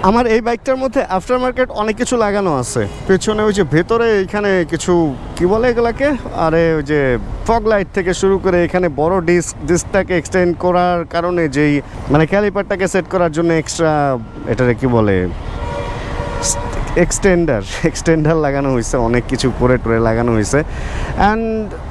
আমার এই বাইকটার মধ্যে আফটার মার্কেট অনেক কিছু লাগানো আছে। পেছনে ওই যে ভেতরে এখানে কিছু কি বলে এগুলাকে, আরে ওই যে ফগ লাইট থেকে শুরু করে এখানে বড় ডিস্কটাকে এক্সটেন্ড করার কারণে যেই মানে ক্যালিপারটাকে সেট করার জন্য এক্সট্রা এটারে কি বলে এক্সটেন্ডার লাগানো হয়েছে, অনেক কিছু করে টোরে লাগানো হয়েছে। অ্যান্ড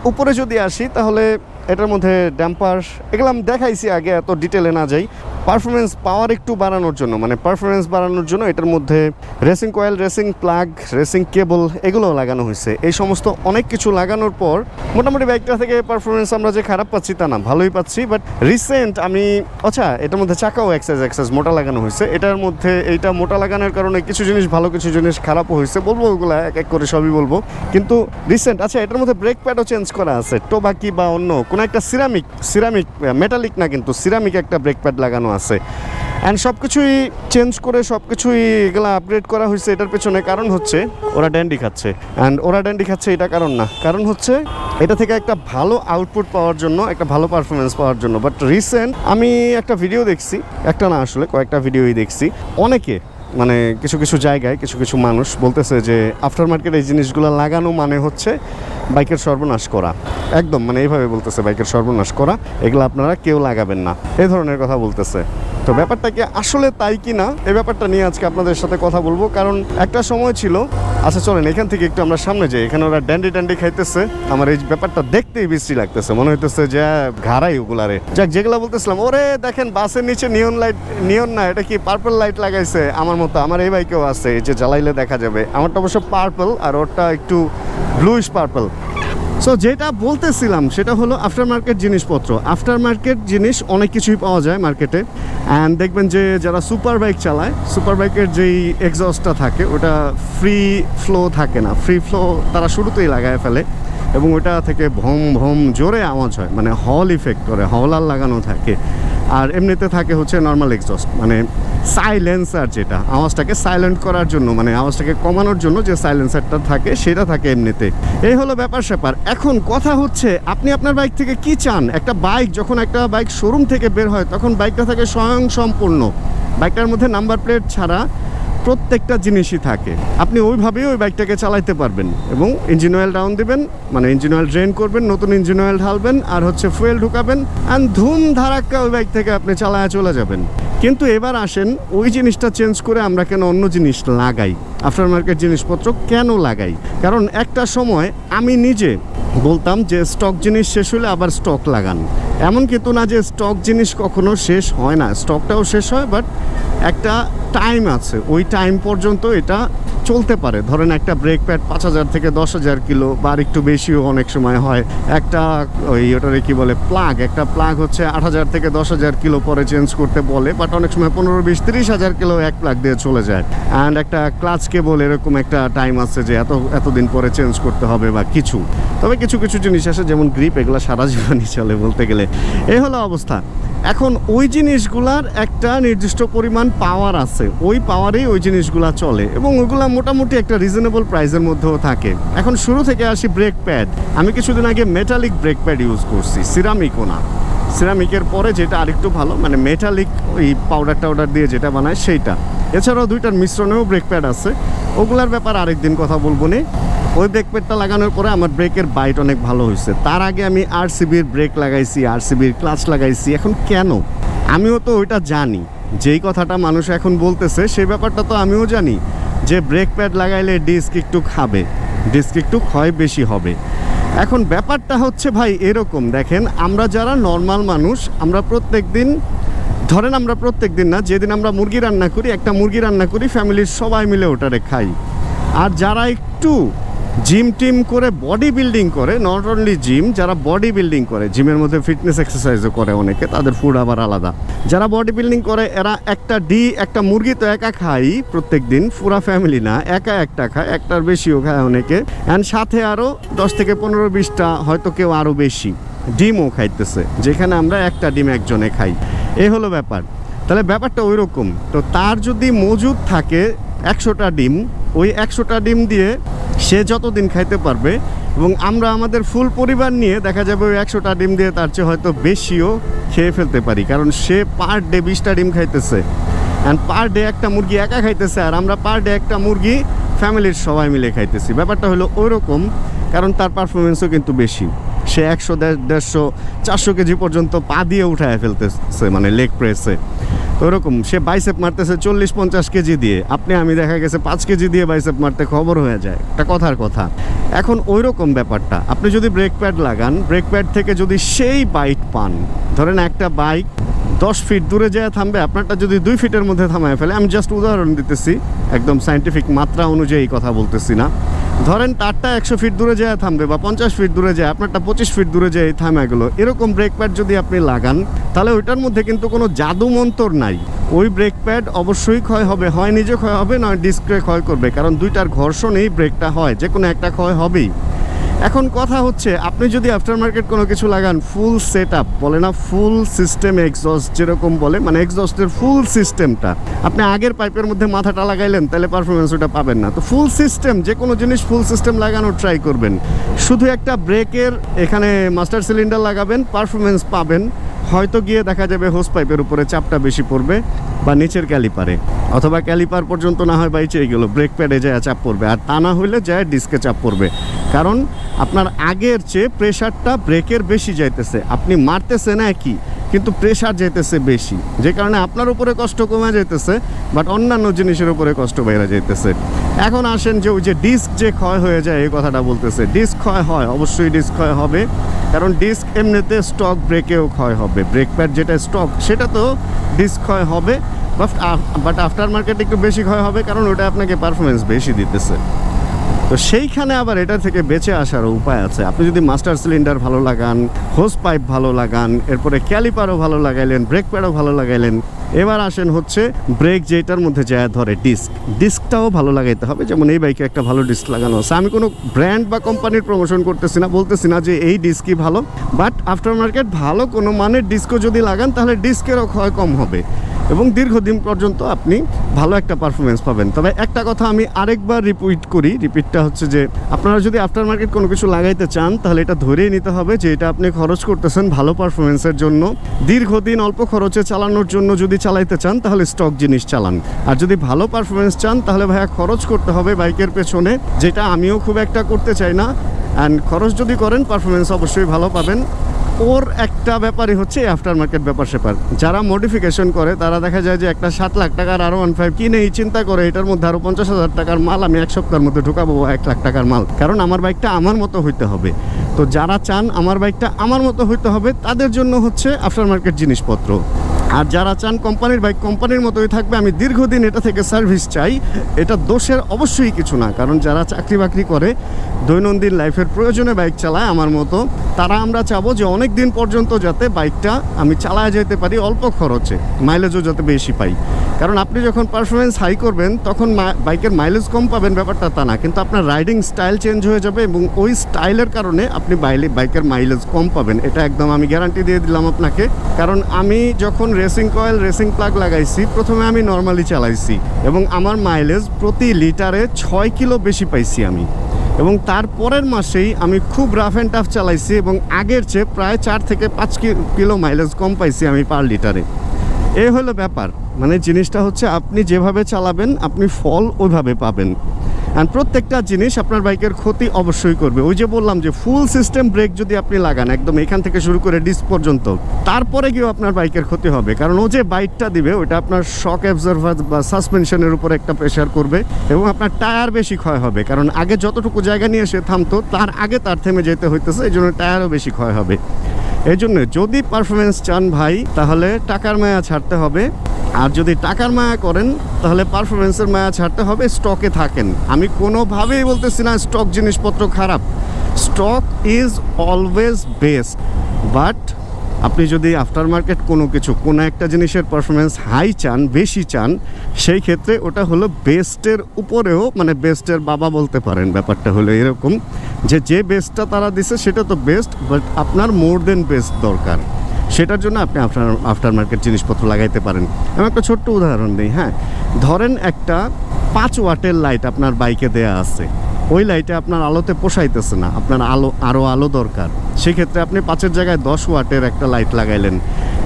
উপরে যদি আসি তাহলে এটার মধ্যে ড্যাম্পার এগুলো আমি দেখাইছি আগে, এত ডিটেলে না যাই। পারফরমেন্স পাওয়ার একটু বাড়ানোর জন্য মানে পারফরমেন্স বাড়ানোর জন্য এটার মধ্যে racing coil, racing plug, racing cable এগুলো লাগানো হয়েছে। এই সমস্ত অনেক কিছু লাগানোর পর মোটামুটি বাইকটা থেকে পারফরমেন্স আমরা যে খারাপ পাচ্ছি তা না, ভালোই পাচ্ছি। বাট রিসেন্ট আমি আচ্ছা এটার মধ্যে চাকাও এক্সাইজ মোটা লাগানো হয়েছে। এটার মধ্যে এইটা মোটা লাগানোর কারণে কিছু জিনিস ভালো, কিছু জিনিস খারাপও হয়েছে, বলবো ওগুলো এক এক করে সবই বলবো। কিন্তু রিসেন্ট আচ্ছা এটার মধ্যে ব্রেক প্যাডও চেঞ্জ করা আছে, টোবাকি বা অন্য কোনো একটা সিরামিক মেটালিক না কিন্তু সিরামিক একটা ব্রেক প্যাড লাগানো আছে। অ্যান্ড সব কিছুই চেঞ্জ করে সব কিছুই এগুলো আপগ্রেড করা হয়েছে। এটার পেছনে কারণ হচ্ছে ওরা ড্যান্ডি খাচ্ছে। অ্যান্ড ওরা ড্যান্ডি খাচ্ছে এটা কারণ না, কারণ হচ্ছে এটা থেকে একটা ভালো আউটপুট পাওয়ার জন্য, একটা ভালো পারফরমেন্স পাওয়ার জন্য। বাট রিসেন্ট আমি একটা ভিডিও দেখছি, একটা না আসলে কয়েকটা ভিডিওই দেখছি, অনেকে মানে কিছু কিছু জায়গায় কিছু কিছু মানুষ বলতেছে যে আফটার মার্কেট এই জিনিসগুলো লাগানো মানে হচ্ছে বাইকের সর্বনাশ করা। একদম মানে এইভাবে বলতেছে বাইকের সর্বনাশ করা, এগুলো আপনারা কেউ লাগাবেন না, এই ধরনের কথা বলতেছে। তো ব্যাপারটা কি আসলে তাই কি না, এই ব্যাপারটা নিয়ে আজকে আপনাদের সাথে কথা বলবো। কারণ একটা সময় ছিল, আচ্ছা চলেন এখান থেকে একটু আমরা সামনে যাই, এখানে ওরা ড্যান্ডি খাইতেছে। আমার এই ব্যাপারটা দেখতেই বিশ্রী লাগতেছে, মনে হইতেছে যে ঘাড়াই ওগুলারে। যাক যেগুলো বলতেছিলাম, ওরে দেখেন বাসের নিচে নিয়ন না, এটা কি পার্পল লাইট লাগাইছে আমার মতো। আমার এই বাইকেও আছে, এই যে জ্বালাইলে দেখা যাবে। আমারটা অবশ্য পার্পল আর ওরটা একটু ব্লুইশ পার্পল। সো যেটা বলতেছিলাম সেটা হলো আফটার মার্কেট জিনিসপত্র। আফটার মার্কেট জিনিস অনেক কিছুই পাওয়া যায় মার্কেটে। অ্যান্ড দেখবেন যে যারা সুপার বাইক চালায়, সুপার বাইকের যেই এক্সস্টটা থাকে ওটা ফ্রি ফ্লো থাকে না, ফ্রি ফ্লো তারা শুরুতেই লাগায় ফেলে এবং ওটা থেকে ভম ভম জোরে আওয়াজ হয়, মানে হল ইফেক্ট করে, হলার লাগানো থাকে। আর এমনিতে থাকে হচ্ছে নর্মাল এক্সস্ট, মানে সাইলেন্সার, যেটা আওয়াজটাকে সাইলেন্ট করার জন্য, মানে আওয়াজটাকে কমানোর জন্য যে সাইলেন্সারটা থাকে সেটা থাকে এমনিতে। এই হলো ব্যাপার স্যাপার। এখন কথা হচ্ছে আপনি আপনার বাইক থেকে কি চান। একটা বাইক যখন একটা বাইক শোরুম থেকে বের হয় তখন বাইকটা থাকে স্বয়ংসম্পূর্ণ, বাইকটার মধ্যে নাম্বার প্লেট ছাড়া প্রত্যেকটা জিনিসই থাকে। আপনি ওইভাবেই ওই বাইকটাকে চালাইতে পারবেন এবং ইঞ্জিন অয়েল ডাউন দেবেন, মানে ইঞ্জিন অয়েল ড্রেন করবেন, নতুন ইঞ্জিন অয়েল ঢালবেন আর হচ্ছে ফুয়েল ঢুকাবেন, অ্যান্ড ধুম ধারাক্কা ওই বাইক থেকে আপনি চালায় চলে যাবেন। কিন্তু এবার আসেন ওই জিনিসটা চেঞ্জ করে আমরা কেন অন্য জিনিস লাগাই, আফটার মার্কেট জিনিসপত্র কেন লাগাই? কারণ একটা সময় আমি নিজে বলতাম যে স্টক জিনিস শেষ হলে আবার স্টক লাগান। এমন কিন্তু না যে স্টক জিনিস কখনো শেষ হয় না, স্টকটাও শেষ হয়, বাট একটা টাইম আছে, ওই টাইম পর্যন্ত এটা চলতে পারে। ধরেন একটা ব্রেক প্যাড 5,000 থেকে 10,000 কিলো বা একটু বেশিও অনেক সময় হয়। একটা ওই ওটারে কি বলে প্লাগ, একটা প্লাগ হচ্ছে 8,000 থেকে 10,000 কিলো পরে চেঞ্জ করতে বলে, বাট অনেক সময় 15, 20, 30,000 কিলো এক প্লাগ দিয়ে চলে যায়। অ্যান্ড একটা ক্লাচ কেবল এরকম একটা টাইম আছে যে এতদিন পরে চেঞ্জ করতে হবে বা কিছু। তবে কিছু কিছু জিনিস আছে যেমন গ্রিপ, এগুলো সারা জীবনই চলে বলতে গেলে। এই হলো অবস্থা। এখন ওই জিনিসগুলার একটা নির্দিষ্ট পরিমাণ পাওয়ার আছে, ওই পাওয়ারেই ওই জিনিসগুলা চলে এবং ওইগুলা মোটামুটি একটা রিজনেবল প্রাইসের মধ্যেও থাকে। এখন শুরু থেকে আসি ব্রেক প্যাড। আমি কিছুদিন আগে মেটালিক ব্রেক প্যাড ইউজ করছি, সিরামিকও না। সিরামিকের পরে যেটা আরেকটু ভালো, মানে মেটালিক ওই পাউডার দিয়ে যেটা বানায় সেইটা। এছাড়াও দুইটার মিশ্রণেও ব্রেক প্যাড আছে, ওগুলার ব্যাপার আরেকদিন কথা বলবো নি। ওই ব্রেক প্যাডটা লাগানোর পরে আমার ব্রেকের বাইট অনেক ভালো হয়েছে। তার আগে আমি আরসিবির ব্রেক লাগাইছি, আরসিবির ক্লাচ লাগাইছি। এখন কেন? আমিও তো ওইটা জানি, যেই কথাটা মানুষ এখন বলতেছে সেই ব্যাপারটা তো আমিও জানি যে ব্রেক প্যাড লাগাইলে ডিস্ক একটু খাবে, ডিস্ক একটু ক্ষয় বেশি হবে। এখন ব্যাপারটা হচ্ছে ভাই এরকম, দেখেন আমরা যারা নর্মাল মানুষ, আমরা প্রত্যেক দিন, ধরেন আমরা প্রত্যেক দিন না, যেদিন আমরা মুরগি রান্না করি, একটা মুরগি রান্না করি, ফ্যামিলির সবাই মিলে ওটারে খাই। আর যারা একটু জিম টিম করে বডি বিল্ডিং করে, নট অনলি জিম, যারা বডি বিল্ডিং করে, জিমের মধ্যে ফিটনেস এক্সারসাইজও করে অনেকে, তাদের ফুড আবার আলাদা। যারা বডি বিল্ডিং করে এরা একটা মুরগি তো একা খাই প্রত্যেক দিন, পুরা ফ্যামিলি না, একা একটা খায়, একটার বেশিও খায় অনেকে। অ্যান্ড সাথে আরও 10 থেকে 15, 20টা, হয়তো কেউ আরও বেশি ডিমও খাইতেছে, যেখানে আমরা একটা ডিম একজনে খাই। এই হলো ব্যাপার। তাহলে ব্যাপারটা ওই রকম। তো তার যদি মজুদ থাকে 100টা ডিম, ওই 100টা ডিম দিয়ে সে যতদিন খাইতে পারবে এবং আমরা আমাদের ফুল পরিবার নিয়ে দেখা যাবে ওই 100টা ডিম দিয়ে তার চেয়ে হয়তো বেশিও খেয়ে ফেলতে পারি, কারণ সে পার ডে 20টা ডিম খাইতেছে। অ্যান্ড পার ডে একটা মুরগি একা খাইতেছে, আর আমরা পার ডে একটা মুরগি ফ্যামিলির সবাই মিলে খাইতেছি। ব্যাপারটা হলো ওইরকম, কারণ তার পারফরমেন্সও কিন্তু বেশি। সে 100, 150, 400 কেজি পর্যন্ত পা দিয়ে উঠায় ফেলতেছে, মানে লেগ প্রেসে। ওরকম সে বাইসেপ মারতেছে 40-50 কেজি দিয়ে, আমি দেখা গেছে 5 কেজি দিয়ে বাইসেপ মারতে খবর হয়ে যায়, একটা কথার কথা। এখন ওই রকম ব্যাপারটা, আপনি যদি ব্রেক প্যাড লাগান, ব্রেক প্যাড থেকে যদি সেই বাইট পান, ধরেন একটা বাইক 10 ফিট দূরে যায় থামবে, আপনারটা যদি 2 ফিটের মধ্যে থামায় ফেলে, আমি জাস্ট উদাহরণ দিতেছি, একদম সায়েন্টিফিক মাত্রা অনুযায়ী কথা বলতেছি না। ধরেন তারটা 100 ফিট দূরে যায় থামবে, বা 50 ফিট দূরে যায়, আপনারটা 25 ফিট দূরে যায় থামে গেলো। এরকম ব্রেক প্যাড যদি আপনি লাগান, তাহলে ওইটার মধ্যে কিন্তু কোনো জাদু মন্তর নাই। ওই ব্রেক প্যাড অবশ্যই ক্ষয় হবে, হয় নিজে ক্ষয় হবে, নয় ডিস্কে ক্ষয় করবে, কারণ দুইটার ঘর্ষণেই ব্রেকটা হয়, যে কোনো একটা ক্ষয় হবেই। এখন কথা হচ্ছে, আপনি যদি আফটার মার্কেট কোনো কিছু লাগান, ফুল সেট আপ বলে না, ফুল সিস্টেম এক্সস্ট যেরকম বলে, মানে এক্সস্টের ফুল সিস্টেমটা আপনি আগের পাইপের মধ্যে মাথাটা লাগাইলেন, তাহলে পারফরমেন্স ওটা পাবেন না। তো ফুল সিস্টেম, যে কোনো জিনিস ফুল সিস্টেম লাগানোর ট্রাই করবেন। শুধু একটা ব্রেকের এখানে মাস্টার সিলিন্ডার লাগাবেন, পারফরমেন্স পাবেন, হয়তো গিয়ে দেখা যাবে হোস পাইপের উপরে চাপটা বেশি পড়বে, বা নিচের ক্যালিপারে, অথবা ক্যালিপার পর্যন্ত না হয় বাইচে গেলো, ব্রেক প্যাডে যায় চাপ পড়বে, আর তা না হইলে যায় ডিস্কে চাপ পড়বে। কারণ আপনার আগের চেয়ে প্রেশারটা ব্রেকের বেশি যাইতেছে, আপনি মারতেছেন একই, কিন্তু প্রেশার যাইতেছে বেশি, যে কারণে আপনার উপরে কষ্ট কমে যাইতেছে, বাট অন্যান্য জিনিসের উপরে কষ্ট বেড়ে যাইতেছে। এখন আসেন যে ওই যে ডিস্ক যে ক্ষয় হয়ে যায়, এই কথাটা বলতেছে। ডিস্ক ক্ষয় হয়, অবশ্যই ডিস্ক ক্ষয় হবে, কারণ ডিস্ক এমনিতে স্টক ব্রেকেও ক্ষয় হবে। ব্রেক প্যাড যেটা স্টক, সেটা তো ডিস্ক ক্ষয় হবে, বাট আফটার মার্কেট একটু বেশি ক্ষয় হবে, কারণ ওটা আপনাকে পারফরমেন্স বেশি দিতেছে। তো সেইখানে আবার এটা থেকে বেঁচে আসারও উপায় আছে। আপনি যদি মাস্টার সিলিন্ডার ভালো লাগান, হোস পাইপ ভালো লাগান, এরপরে ক্যালিপারও ভালো লাগাইলেন, ব্রেক প্যাডও ভালো লাগাইলেন, এবার আসেন হচ্ছে ব্রেক যেটার মধ্যে যায় ধরে ডিস্কটাও ভালো লাগাইতে হবে। যেমন এই বাইকে একটা ভালো ডিস্ক লাগানো আছে। আমি কোনো ব্র্যান্ড বা কোম্পানির প্রমোশন করতেছি না, বলতেছি না যে এই ডিস্কই ভালো, বাট আফটার মার্কেট ভালো কোনো মানের ডিস্কও যদি লাগান, তাহলে ডিস্কেরও ক্ষয় কম হবে এবং দীর্ঘদিন পর্যন্ত আপনি ভালো একটা পারফরমেন্স পাবেন। তবে একটা কথা আমি আরেকবার রিপিটটা হচ্ছে যে, আপনারা যদি আফটার মার্কেট কোনো কিছু লাগাইতে চান, তাহলে এটা ধরেই নিতে হবে যে এটা আপনি খরচ করতেছেন ভালো পারফরমেন্সের জন্য। দীর্ঘদিন অল্প খরচে চালানোর জন্য যদি চালাইতে চান, তাহলে স্টক জিনিস চালান। আর যদি ভালো পারফরমেন্স চান, তাহলে ভাইয়া খরচ করতে হবে বাইকের পেছনে, যেটা আমিও খুব একটা করতে চাই না। অ্যান্ড খরচ যদি করেন, পারফরমেন্স অবশ্যই ভালো পাবেন। ওর একটা ব্যাপারই হচ্ছে আফটার মার্কেট ব্যাপার স্যাপার। যারা মডিফিকেশন করে, তারা দেখা যায় যে একটা 7 লাখ টাকার R15 কিনেই চিন্তা করে এটার মধ্যে আরও 50,000 টাকার মাল আমি 1 সপ্তাহের মধ্যে ঢুকাবো 1 লাখ টাকার মাল, কারণ আমার বাইকটা আমার মতো হইতে হবে। তো যারা চান আমার বাইকটা আমার মতো হইতে হবে, তাদের জন্য হচ্ছে আফটার মার্কেট জিনিসপত্র। আর যারা চান কোম্পানির বাইক কোম্পানির মতোই থাকবে, আমি দীর্ঘদিন এটা থেকে সার্ভিস চাই, এটা দোষের অবশ্যই কিছু না। কারণ যারা চাকরি বাকরি করে, দৈনন্দিন লাইফের প্রয়োজনে বাইক চালায় আমার মতো, তারা আমরা চাবো যে অনেক দিন পর্যন্ত যাতে বাইকটা আমি চালায় যেতে পারি অল্প খরচে, মাইলেজও যাতে বেশি পাই। কারণ আপনি যখন পারফরমেন্স হাই করবেন, তখন বাইকের মাইলেজ কম পাবেন, ব্যাপারটা তা না, কিন্তু আপনার রাইডিং স্টাইল চেঞ্জ হয়ে যাবে এবং ওই স্টাইলের কারণে আপনি বাইকের মাইলেজ কম পাবেন। এটা একদম আমি গ্যারান্টি দিয়ে দিলাম আপনাকে। কারণ আমি যখন রেসিং কয়েল, রেসিং প্লাগ লাগাইছি, প্রথমে আমি নর্মালি চালাইছি এবং আমার মাইলেজ প্রতি লিটারে 6 কিলো বেশি পাইছি আমি। এবং তারপরের মাসেই আমি খুব রাফ অ্যান্ড টাফ চালাইছি এবং আগের চেয়ে প্রায় 4 থেকে 5 কিলো মাইলেজ কম পাইছি আমি পার লিটারে। এই হলো ব্যাপার। মানে জিনিসটা হচ্ছে, আপনি যেভাবে চালাবেন আপনি ফল ওইভাবে পাবেন। অ্যান্ড প্রত্যেকটা জিনিস আপনার বাইকের ক্ষতি অবশ্যই করবে। ওই যে বললাম যে ফুল সিস্টেম ব্রেক যদি আপনি লাগান, একদম এখান থেকে শুরু করে ডিস্ক পর্যন্ত, তারপরে গিয়েও আপনার বাইকের ক্ষতি হবে। কারণ ও যে বাইকটা দিবে, ওইটা আপনার শক অ্যাবজর্ভার বা সাসপেনশনের উপর একটা প্রেশার করবে এবং আপনার টায়ার বেশি ক্ষয় হবে। কারণ আগে যতটুকু জায়গা নিয়ে সে থামতো, তার আগে তার থেমে যেতে হইতেছে, এই জন্য টায়ারও বেশি ক্ষয় হবে। এই জন্য যদি পারফরমেন্স চান ভাই, তাহলে টাকার মায়া ছাড়তে হবে। আর যদি টাকার মায়া করেন, তাহলে পারফরমেন্সের মায়া ছাড়তে হবে, স্টকে থাকেন। আমি কোনোভাবেই বলতেছি না স্টক জিনিসপত্র খারাপ, stock is always best. But আপনি যদি আফটার মার্কেট কোনো একটা জিনিসের পারফরমেন্স হাই চান, বেশি চান, সেই ক্ষেত্রে ওটা হলো বেস্টের উপরেও, মানে বেস্টের বাবা বলতে পারেন। ব্যাপারটা হলো এরকম যে বেস্টটা তারা দিছে সেটা তো বেস্ট, বাট আপনার মোর দেন বেস্ট দরকার। সেটার জন্য আপনি আফটার মার্কেট জিনিসপত্র লাগাইতে পারেন। আমি একটা ছোট্ট উদাহরণ দিই। হ্যাঁ, ধরেন একটা 5 ওয়াটের লাইট আপনার বাইকে দেয়া আছে, ওই লাইটে আপনার আলোতে পোষাইতেছে না, আপনার আরও আলো দরকার। সেক্ষেত্রে আপনি 5-এর জায়গায় 10 ওয়াটের একটা লাইট লাগাইলেন।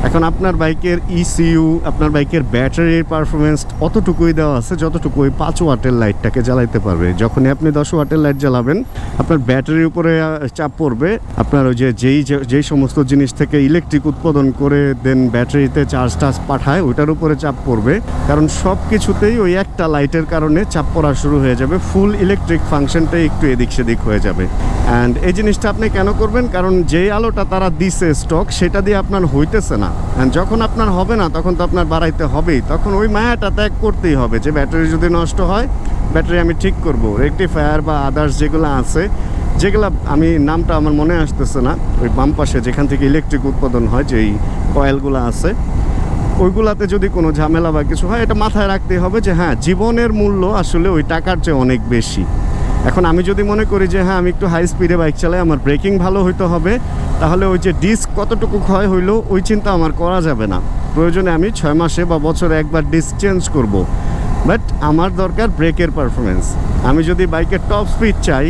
এখন আপনার বাইকের ইসিইউ, আপনার বাইকের ব্যাটারির পারফরমেন্স অতটুকুই দেওয়া আছে যতটুকু ওই 5 ওয়াটের লাইটটাকে জ্বালাইতে পারবে। যখনই আপনি 10 ওয়াটের লাইট জ্বালাবেন আপনার ব্যাটারির উপরে চাপ পড়বে, আপনার ওই যেই সমস্ত জিনিস থেকে ইলেকট্রিক উৎপাদন করে দেন ব্যাটারিতে চার্জ পাঠায় ওইটার উপরে চাপ পড়বে, কারণ সব কিছুতেই ওই একটা লাইটের কারণে চাপ পড়া শুরু হয়ে যাবে, ফুল ইলেকট্রিক ফাংশনটাই একটু এদিক সেদিক হয়ে যাবে। অ্যান্ড এই জিনিসটা আপনি কেন করবেন? কারণ যেই আলোটা তারা দিছে স্টক সেটা দিয়ে আপনার হইতেছে না, অ্যান্ড যখন আপনার হবে না তখন তো আপনার বাড়াইতে হবেই, তখন ওই মায়াটা ত্যাগ করতেই হবে যে ব্যাটারি যদি নষ্ট হয় ব্যাটারি আমি ঠিক করব। রেকটিফায়ার বা আদার্স যেগুলো আছে, যেগুলো আমি নামটা আমার মনে আসতেছে না, ওই বাম পাশে যেখান থেকে ইলেকট্রিক উৎপাদন হয় যেই কয়েলগুলো আছে ওইগুলাতে যদি কোনো ঝামেলা বা কিছু হয় এটা মাথায় রাখতেই হবে যে হ্যাঁ জীবনের মূল্য আসলে ওই টাকার চেয়ে অনেক বেশি। এখন আমি যদি মনে করি যে হ্যাঁ আমি একটু হাই স্পিডে বাইক চালাই, আমার ব্রেকিং ভালো হইতে হবে, তাহলে ওই যে ডিস্ক কতটুকু ক্ষয় হইলো ওই চিন্তা আমার করা যাবে না। প্রয়োজনে আমি 6 মাসে বা বছরে একবার ডিস্ক চেঞ্জ করব, বাট আমার দরকার ব্রেকের পারফরমেন্স। আমি যদি বাইকের টপ স্পিড চাই,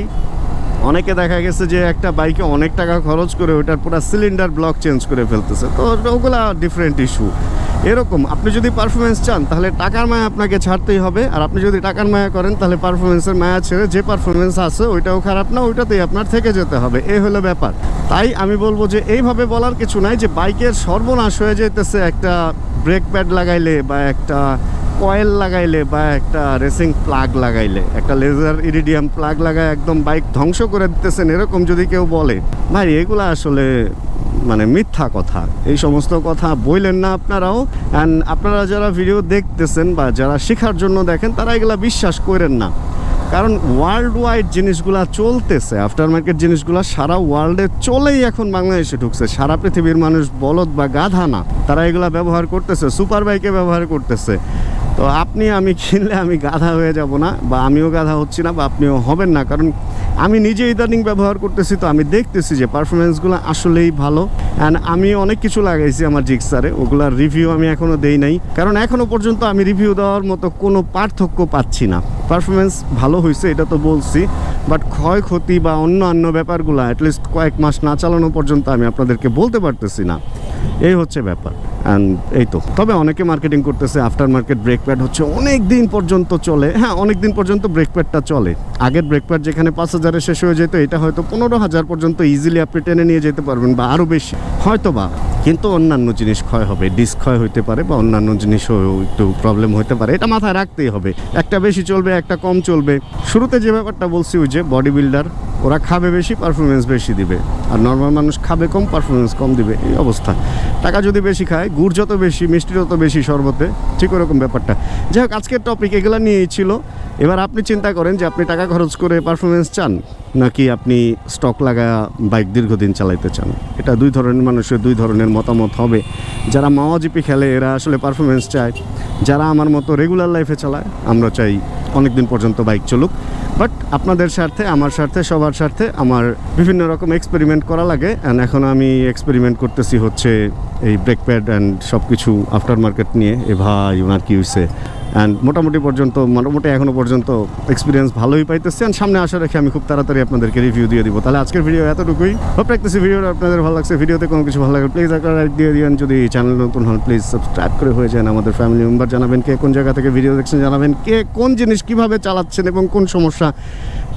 অনেকে দেখা গেছে যে একটা বাইকে অনেক টাকা খরচ করে ওটার পুরো সিলিন্ডার ব্লক চেঞ্জ করে ফেলতেছে, তো ওগুলা ডিফারেন্ট ইস্যু। এরকম আপনি যদি পারফরমেন্স চান তাহলে টাকার মায়া আপনাকে ছাড়তেই হবে, আর আপনি যদি টাকার মায়া করেন তাহলে পারফরমেন্সের মায়া ছেড়ে যে পারফরমেন্স আছে ওইটাও খারাপ না, ওইটাতেই আপনার থেকে যেতে হবে, এই হলো ব্যাপার। তাই আমি বলবো যে এইভাবে বলার কিছু নাই যে বাইকের সর্বনাশ হয়ে যেতেছে একটা ব্রেক প্যাড লাগাইলে বা একটা কয়েল লাগাইলে বা একটা রেসিং প্লাগ লাগাইলে, একটা লেজার ইরিডিয়াম প্লাগ লাগায় একদম বাইক ধ্বংস করে দিতেছেন, এরকম যদি কেউ বলে ভাই এগুলো আসলে মানে মিথ্যা কথা। এই সমস্ত কথা বললেন না আপনারাও, অ্যান্ড আপনারা যারা ভিডিও দেখতেছেন বা যারা শেখার জন্য দেখেন তারা এগুলা বিশ্বাস করেন না, কারণ ওয়ার্ল্ড ওয়াইড জিনিসগুলা চলতেছে, আফটার মার্কেট জিনিসগুলা সারা ওয়ার্ল্ডে চলেই এখন বাংলাদেশে ঢুকছে। সারা পৃথিবীর মানুষ বলদ বা গাধা না, তারা এগুলা ব্যবহার করতেছে, সুপার বাইকে ব্যবহার করতেছে। তো আপনি আমি কিনলে আমি গাধা হয়ে যাব না, বা আমিও গাধা হচ্ছি না, বা আপনিও হবেন না, কারণ আমি নিজে ইদানিং ব্যবহার করতেছি, তো আমি দেখতেছি যে পারফরমেন্সগুলো আসলেই ভালো। অ্যান্ড আমি অনেক কিছু লাগাইছি আমার জিক্সারে, ওগুলার রিভিউ আমি এখনও দেই নাই, কারণ এখনও পর্যন্ত আমি রিভিউ দেওয়ার মতো কোনো পার্থক্য পাচ্ছি না। পারফরমেন্স ভালো হয়েছে এটা তো বলছি, বাট ক্ষয়ক্ষতি বা অন্যান্য ব্যাপারগুলো অ্যাটলিস্ট কয়েক মাস না চালানো পর্যন্ত আমি আপনাদেরকে বলতে পারতেছি না, এই হচ্ছে ব্যাপার। অ্যান্ড এই তো, তবে অনেকে মার্কেটিং করতেছে আফটার মার্কেট ব্রেক প্যাড হচ্ছে অনেক দিন পর্যন্ত চলে। হ্যাঁ, অনেক দিন পর্যন্ত ব্রেক প্যাডটা চলে। আগের ব্রেক প্যাড যেখানে 5,000-এ শেষ হয়ে যেত, এটা হয়তো 15,000 পর্যন্ত ইজিলি আপনি টেনে নিয়ে যেতে পারবেন, বা আরও বেশি হয়তো বা, কিন্তু অন্যান্য জিনিস ক্ষয় হবে, ডিস্ক ক্ষয় হইতে পারে বা অন্যান্য জিনিসও একটু প্রবলেম হতে পারে, এটা মাথায় রাখতেই হবে। একটা বেশি চলবে, একটা কম চলবে। শুরুতে যে ব্যাপারটা বলছি, ওই যে বডি বিল্ডার ওরা খাবে বেশি, পারফরমেন্স বেশি দিবে, আর নর্মাল মানুষ খাবে কম, পারফরমেন্স কম দিবে, এই অবস্থা। টাকা যদি বেশি খায়, গুড় যত বেশি, মিষ্টি যত বেশি শরবতে, ঠিক ওরকম ব্যাপারটা। যাই হোক, আজকের টপিক এগুলো নিয়েই ছিল। এবার আপনি চিন্তা করেন যে আপনি টাকা খরচ করে পারফরমেন্স চান, নাকি আপনি স্টক লাগা বাইক দীর্ঘদিন চালাইতে চান। এটা দুই ধরনের মানুষের দুই ধরনের মতামত হবে। যারা মাওয়াজিপি খেলে এরা আসলে পারফরমেন্স চায়, যারা আমার মতো রেগুলার লাইফে চালায় আমরা চাই অনেক দিন পর্যন্ত বাইক চলুক। বাট আপনাদের স্বার্থে, আমার স্বার্থে, সবার স্বার্থে আমার বিভিন্ন রকম এক্সপেরিমেন্ট করা লাগে, অ্যান্ড এখন আমি এক্সপেরিমেন্ট করতেছি হচ্ছে এই ব্রেক প্যাড অ্যান্ড সব কিছু আফটার মার্কেট নিয়ে। ভাই ওনার কী হয়েছে, অ্যান্ড মোটামুটি এখনও পর্যন্ত এক্সপিরিয়েন্স ভালোই পাইতেছি, অ্যান্ড সামনে আশা রেখে আমি খুব তাড়াতাড়ি আপনাদেরকে রিভিউ দিয়ে দিব। তাহলে আজকের ভিডিও এতটুকুই। হোপ রাখতেছি ভিডিওটা আপনাদের ভালো লাগছে। ভিডিওতে কোনো কিছু ভালো লাগে প্লিজ একটা লাইক দিয়ে দিন। যদি চ্যানেল নতুন হন প্লিজ সাবস্ক্রাইব করে হয়ে যান। আমাদের ফ্যামিলি মেম্বার জানাবেন কে কোন জায়গা থেকে ভিডিও দেখছেন, জানাবেন কে কোন জিনিস কীভাবে চালাচ্ছেন এবং কোন সমস্যা,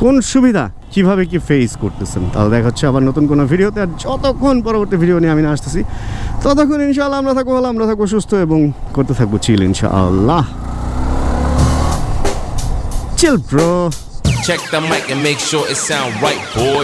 কোন সুবিধা কীভাবে কি ফেস করতেছেন। তাহলে দেখা হচ্ছে আবার নতুন কোনো ভিডিওতে। আর যতক্ষণ পরবর্তী ভিডিও নিয়ে আমি আসতেছি ততক্ষণ ইনশাআল্লাহ আমরা থাকবো ভালো, আমরা থাকবো সুস্থ এবং করতে থাকবো চিল ইনশাআল্লাহ। Chill, bro. Check the mic and make sure it sound right, boy.